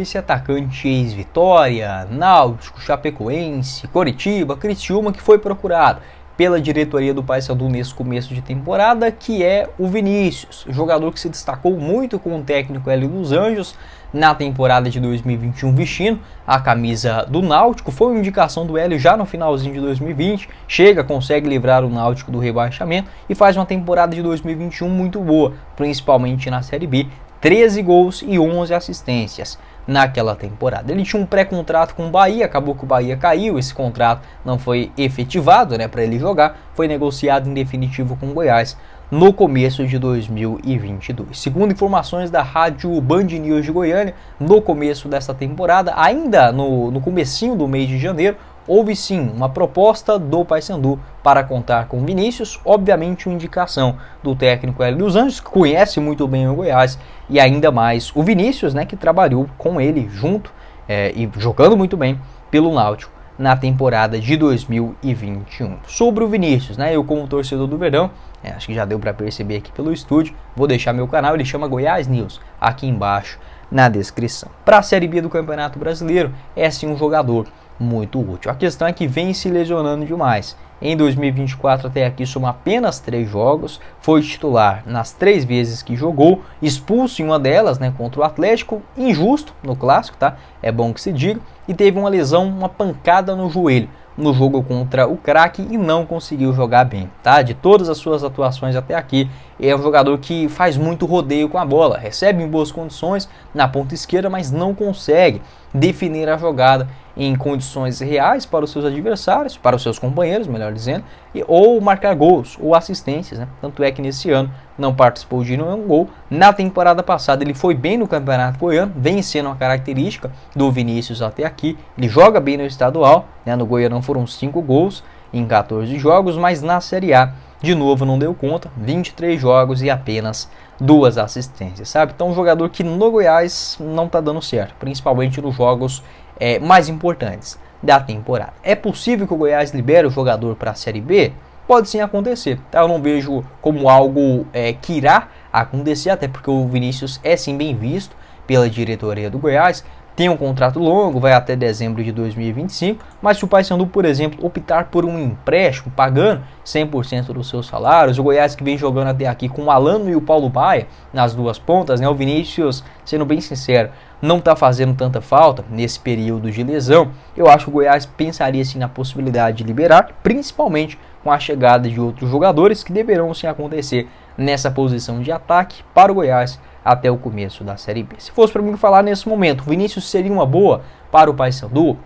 Esse atacante ex-Vitória, Náutico, Chapecoense, Coritiba, Criciúma, que foi procurado pela diretoria do Paysandu nesse começo de temporada, que é o Vinícius, jogador que se destacou muito com o técnico Hélio dos Anjos na temporada de 2021, vestindo a camisa do Náutico. Foi uma indicação do Hélio já no finalzinho de 2020, consegue livrar o Náutico do rebaixamento e faz uma temporada de 2021 muito boa, principalmente na Série B, 13 gols e 11 assistências naquela temporada. Ele tinha um pré-contrato com o Bahia, acabou que o Bahia caiu, esse contrato não foi efetivado, para ele jogar, foi negociado em definitivo com o Goiás no começo de 2022. Segundo informações da rádio Band News de Goiânia, no começo dessa temporada, ainda no comecinho do mês de janeiro, houve sim uma proposta do Paysandu para contar com Vinícius, obviamente uma indicação do técnico Hélio dos Anjos, que conhece muito bem o Goiás, e ainda mais o Vinícius, que trabalhou com ele junto e jogando muito bem pelo Náutico na temporada de 2021. Sobre o Vinícius, eu como torcedor do Verdão, acho que já deu para perceber aqui pelo estúdio, vou deixar meu canal, ele chama Goiás News, aqui embaixo na descrição. Para a Série B do Campeonato Brasileiro, é sim um jogador muito útil. A questão é que vem se lesionando demais. Em 2024 até aqui soma apenas 3 jogos, foi titular nas 3 vezes que jogou, expulso em uma delas, contra o Atlético, injusto no clássico, é bom que se diga, e teve uma lesão, uma pancada no joelho no jogo contra o Craque e não conseguiu jogar bem, De todas as suas atuações até aqui, é um jogador que faz muito rodeio com a bola, recebe em boas condições na ponta esquerda, mas não consegue definir a jogada em condições reais para os seus adversários, para os seus companheiros, melhor dizendo, ou marcar gols ou assistências, Tanto é que nesse ano não participou de nenhum gol. Na temporada passada ele foi bem no Campeonato Goiano, vem sendo uma característica do Vinícius até aqui. Ele joga bem no estadual, no Goianão foram 5 gols em 14 jogos, mas na Série A de novo não deu conta, 23 jogos e apenas 2 assistências, Então um jogador que no Goiás não está dando certo, principalmente nos jogos mais importantes da temporada. É possível que o Goiás libere o jogador para a Série B? Pode sim acontecer, Eu não vejo como algo que irá acontecer, até porque o Vinícius é sim bem visto pela diretoria do Goiás, tem um contrato longo, vai até dezembro de 2025, mas se o Paysandu, por exemplo, optar por um empréstimo, pagando 100% dos seus salários, o Goiás que vem jogando até aqui com o Alano e o Paulo Baia nas duas pontas, o Vinícius, sendo bem sincero, não está fazendo tanta falta nesse período de lesão, eu acho que o Goiás pensaria sim na possibilidade de liberar, principalmente com a chegada de outros jogadores que deverão sim acontecer nessa posição de ataque para o Goiás até o começo da Série B. Se fosse para mim falar nesse momento, o Vinícius seria uma boa para o Paysandu,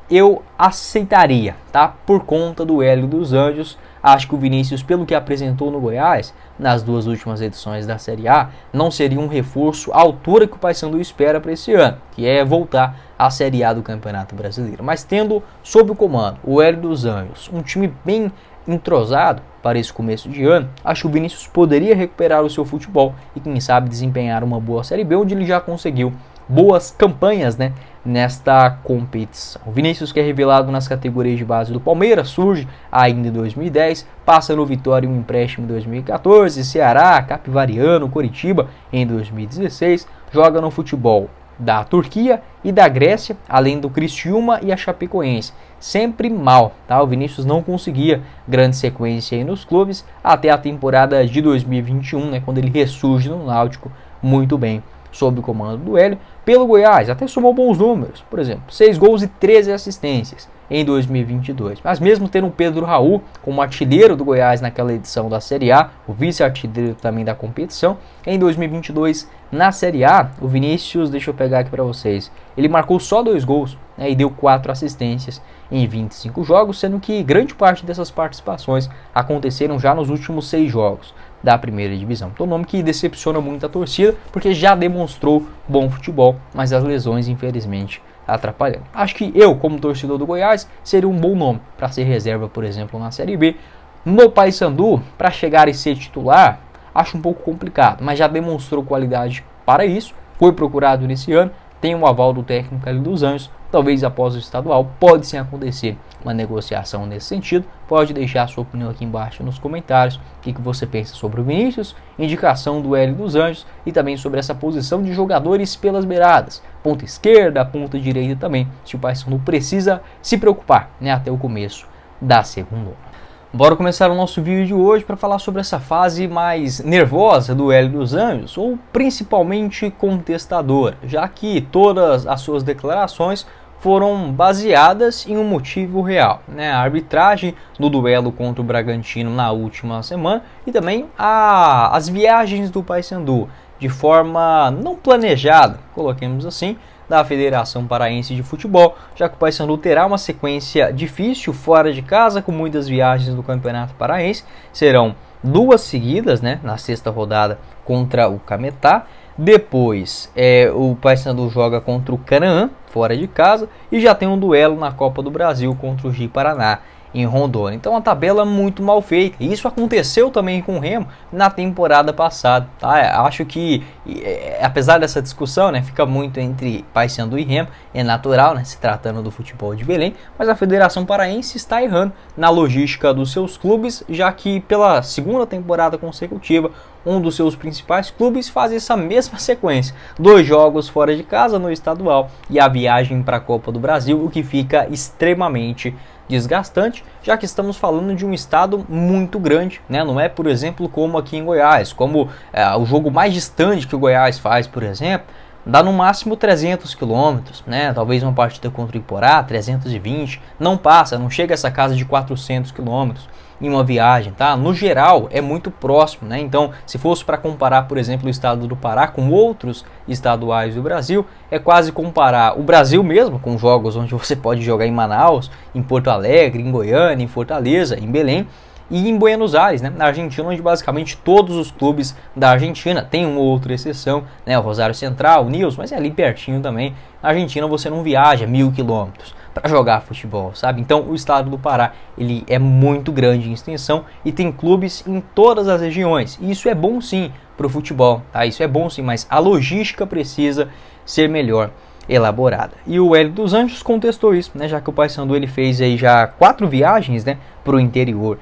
eu aceitaria, Por conta do Hélio dos Anjos. Acho que o Vinícius, pelo que apresentou no Goiás, nas 2 últimas edições da Série A, não seria um reforço à altura que o Paysandu espera para esse ano, que é voltar à Série A do Campeonato Brasileiro. Mas tendo sob o comando o Hélio dos Anjos, um time bem entrosado para esse começo de ano, acho que o Vinícius poderia recuperar o seu futebol e quem sabe desempenhar uma boa Série B, onde ele já conseguiu boas campanhas nesta competição. O Vinícius, que é revelado nas categorias de base do Palmeiras, surge ainda em 2010, passa no Vitória em um empréstimo em 2014, Ceará, Capivariano, Coritiba em 2016, joga no futebol da Turquia e da Grécia, além do Criciúma e a Chapecoense. Sempre mal, O Vinícius não conseguia grande sequência aí nos clubes até a temporada de 2021, quando ele ressurge no Náutico muito bem sob o comando do Hélio. Pelo Goiás até somou bons números, por exemplo, 6 gols e 13 assistências em 2022. Mas mesmo tendo o Pedro Raul como artilheiro do Goiás naquela edição da Série A, o vice-artilheiro também da competição, em 2022 na Série A, o Vinícius, deixa eu pegar aqui para vocês, ele marcou só 2 gols e deu 4 assistências em 25 jogos, sendo que grande parte dessas participações aconteceram já nos últimos 6 jogos da primeira divisão. Então, um nome que decepciona muito a torcida, porque já demonstrou bom futebol, mas as lesões, infelizmente, atrapalhando. Acho que eu, como torcedor do Goiás, seria um bom nome para ser reserva, por exemplo, na Série B. No Paysandu, para chegar e ser titular, acho um pouco complicado, mas já demonstrou qualidade para isso, foi procurado nesse ano, tem o aval do técnico Hélio dos Anjos. Talvez após o estadual pode sim acontecer uma negociação nesse sentido. Pode deixar a sua opinião aqui embaixo nos comentários. O que você pensa sobre o Vinícius, indicação do Hélio dos Anjos e também sobre essa posição de jogadores pelas beiradas, ponta esquerda, ponta direita também, se o Paysandu precisa se preocupar, né, até o começo da segunda. Bora começar o nosso vídeo de hoje para falar sobre essa fase mais nervosa do Hélio dos Anjos, ou principalmente contestadora, já que todas as suas declarações foram baseadas em um motivo real, né? A arbitragem do duelo contra o Bragantino na última semana e também as viagens do Paysandu de forma não planejada, coloquemos assim, da Federação Paraense de Futebol, já que o Paysandu terá uma sequência difícil fora de casa, com muitas viagens do Campeonato Paraense. Serão 2 seguidas, né, na sexta rodada contra o Cametá. Depois o Paysandu joga contra o Canaã, fora de casa, e já tem um duelo na Copa do Brasil contra o Ji-Paraná, em Rondônia. Então a tabela muito mal feita. Isso aconteceu também com o Remo na temporada passada, tá? Acho que apesar dessa discussão, né, fica muito entre Paysandu e Remo, é natural, né, se tratando do futebol de Belém, mas a Federação Paraense está errando na logística dos seus clubes, já que pela segunda temporada consecutiva um dos seus principais clubes faz essa mesma sequência, 2 jogos fora de casa no estadual e a viagem para a Copa do Brasil, o que fica extremamente desgastante, já que estamos falando de um estado muito grande, né? Não é, por exemplo, como aqui em Goiás, como o jogo mais distante que o Goiás faz, por exemplo, dá no máximo 300 quilômetros, né? Talvez uma partida contra o Iporá, 320, não passa, não chega a essa casa de 400 quilômetros em uma viagem, tá? No geral é muito próximo, né? Então, se fosse para comparar, por exemplo, o estado do Pará com outros estaduais do Brasil, é quase comparar o Brasil mesmo com jogos onde você pode jogar em Manaus, em Porto Alegre, em Goiânia, em Fortaleza, em Belém e em Buenos Aires, né, na Argentina, onde basicamente todos os clubes da Argentina, tem uma outra exceção, né, o Rosário Central, o Nils, mas é ali pertinho também. Na Argentina você não viaja 1000 quilômetros para jogar futebol, sabe? Então o estado do Pará, ele é muito grande em extensão e tem clubes em todas as regiões. E isso é bom sim para o futebol, tá? Isso é bom sim, mas a logística precisa ser melhor elaborada. E o Hélio dos Anjos contestou isso, né? Já que o Paysandu ele fez aí já 4 viagens, né, para o interior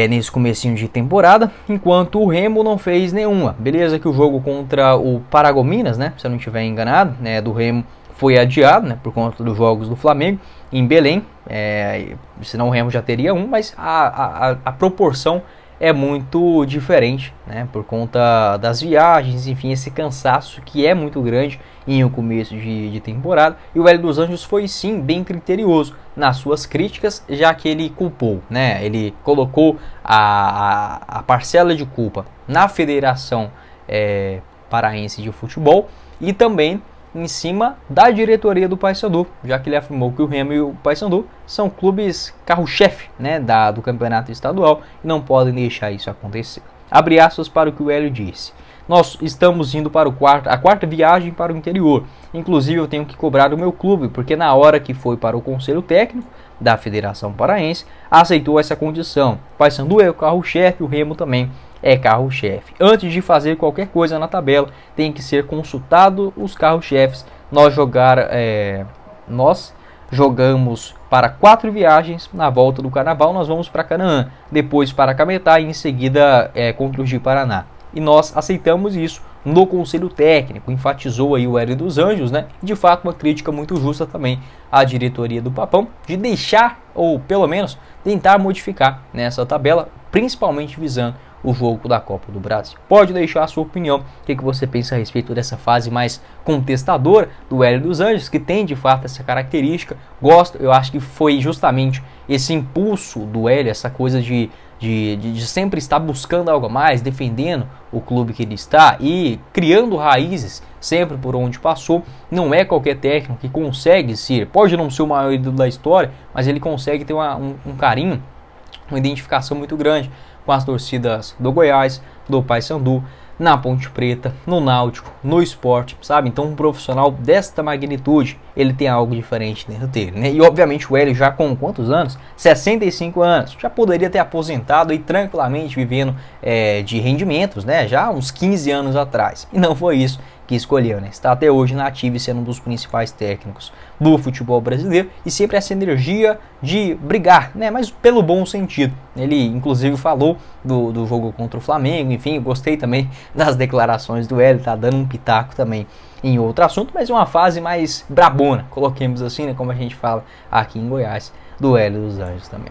nesse comecinho de temporada, enquanto o Remo não fez nenhuma. Beleza que o jogo contra o Paragominas, né, se eu não estiver enganado, né, do Remo foi adiado, né, por conta dos jogos do Flamengo em Belém, senão o Remo já teria um, mas a proporção é muito diferente, né, por conta das viagens, enfim, esse cansaço que é muito grande em um começo de temporada. E o Hélio dos Anjos foi sim bem criterioso nas suas críticas, já que ele culpou, né, ele colocou a parcela de culpa na Federação Paraense de Futebol e também em cima da diretoria do Paysandu, já que ele afirmou que o Remo e o Paysandu são clubes carro-chefe, né, do campeonato estadual e não podem deixar isso acontecer. Abre aspas para o que o Hélio disse. Nós estamos indo para a quarta viagem para o interior. Inclusive eu tenho que cobrar o meu clube, porque na hora que foi para o conselho técnico da Federação Paraense, aceitou essa condição. O Paysandu é o carro-chefe, o Remo também é carro-chefe. Antes de fazer qualquer coisa na tabela, tem que ser consultado os carro-chefes. Nós jogamos para 4 viagens. Na volta do Carnaval nós vamos para Canaã, depois para Cametá e em seguida contra o Ji-Paraná. E nós aceitamos isso no conselho técnico, enfatizou aí o Hélio dos Anjos, né? De fato, uma crítica muito justa também à diretoria do Papão, de deixar, ou pelo menos tentar modificar nessa tabela, principalmente visando o jogo da Copa do Brasil. Pode deixar a sua opinião, o que você pensa a respeito dessa fase mais contestadora do Hélio dos Anjos, que tem de fato essa característica. Gosto, eu acho que foi justamente esse impulso do Hélio, essa coisa de sempre estar buscando algo a mais, defendendo o clube que ele está e criando raízes sempre por onde passou. Não é qualquer técnico que consegue ser, pode não ser o maior ídolo da história, mas ele consegue ter um carinho, uma identificação muito grande com as torcidas do Goiás, do Paysandu, na Ponte Preta, no Náutico, no Sport, sabe? Então um profissional desta magnitude, ele tem algo diferente dentro dele, né? E obviamente o Hélio já com quantos anos? 65 anos, já poderia ter aposentado e tranquilamente vivendo de rendimentos, né? Já uns 15 anos atrás. E não foi isso que escolheu, né? Está até hoje na ativa e sendo um dos principais técnicos do futebol brasileiro e sempre essa energia de brigar, né? Mas pelo bom sentido. Ele inclusive falou do jogo contra o Flamengo, enfim, eu gostei também das declarações do Hélio, tá dando um pitaco também em outro assunto, mas uma fase mais brabona, coloquemos assim, né? Como a gente fala aqui em Goiás, do Hélio dos Anjos também.